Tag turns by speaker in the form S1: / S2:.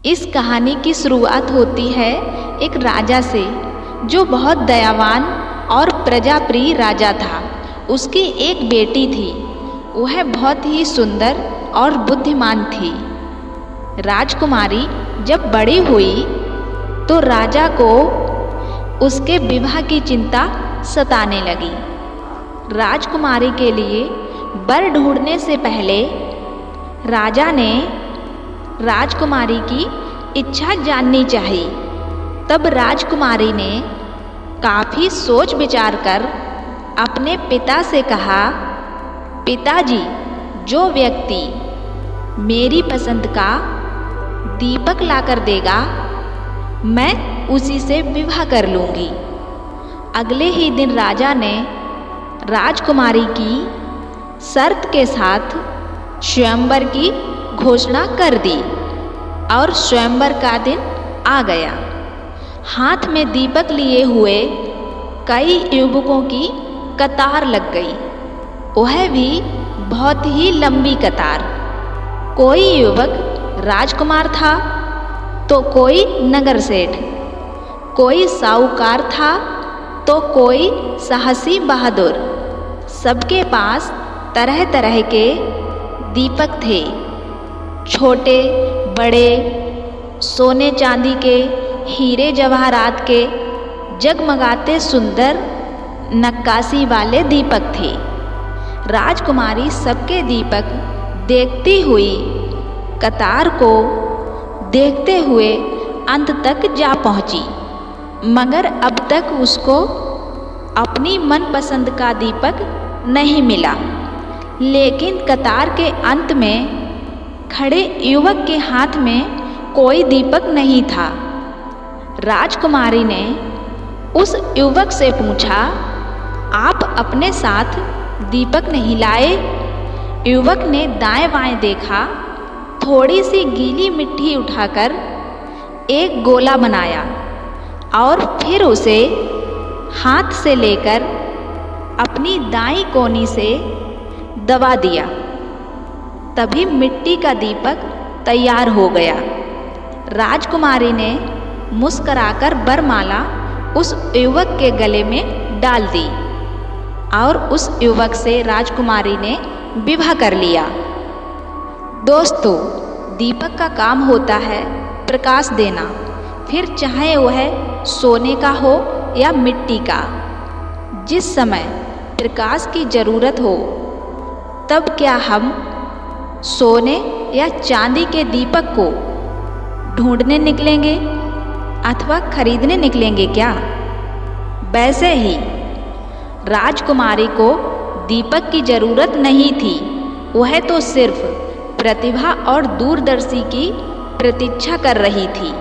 S1: इस कहानी की शुरुआत होती है एक राजा से जो बहुत दयावान और प्रजाप्रिय राजा था। उसकी एक बेटी थी। वह बहुत ही सुंदर और बुद्धिमान थी। राजकुमारी जब बड़ी हुई तो राजा को उसके विवाह की चिंता सताने लगी। राजकुमारी के लिए वर ढूंढने से पहले राजा ने राजकुमारी की इच्छा जाननी चाहिए। तब राजकुमारी ने काफ़ी सोच विचार कर अपने पिता से कहा, पिताजी, जो व्यक्ति मेरी पसंद का दीपक लाकर देगा मैं उसी से विवाह कर लूँगी। अगले ही दिन राजा ने राजकुमारी की शर्त के साथ स्वयंवर की घोषणा कर दी और स्वयंवर का दिन आ गया। हाथ में दीपक लिए हुए कई युवकों की कतार लग गई। वह भी बहुत ही लंबी कतार। कोई युवक राजकुमार था तो कोई नगर सेठ, कोई साहूकार था तो कोई साहसी बहादुर। सबके पास तरह तरह के दीपक थे, छोटे बड़े, सोने चांदी के, हीरे जवाहरात के, जगमगाते सुंदर नक्काशी वाले दीपक थे। राजकुमारी सबके दीपक देखती हुई कतार को देखते हुए अंत तक जा पहुंची, मगर अब तक उसको अपनी मनपसंद का दीपक नहीं मिला। लेकिन कतार के अंत में खड़े युवक के हाथ में कोई दीपक नहीं था। राजकुमारी ने उस युवक से पूछा, आप अपने साथ दीपक नहीं लाए? युवक ने दाएं बाएं देखा, थोड़ी सी गीली मिट्टी उठाकर एक गोला बनाया और फिर उसे हाथ से लेकर अपनी दाईं कोनी से दबा दिया। तभी मिट्टी का दीपक तैयार हो गया। राजकुमारी ने मुस्कराकर वरमाला उस युवक के गले में डाल दी और उस युवक से राजकुमारी ने विवाह कर लिया। दोस्तों, दीपक का काम होता है प्रकाश देना, फिर चाहे वह सोने का हो या मिट्टी का। जिस समय प्रकाश की ज़रूरत हो तब क्या हम सोने या चांदी के दीपक को ढूंढने निकलेंगे अथवा खरीदने निकलेंगे क्या? वैसे ही राजकुमारी को दीपक की ज़रूरत नहीं थी। वह तो सिर्फ प्रतिभा और दूरदर्शी की प्रतीक्षा कर रही थी।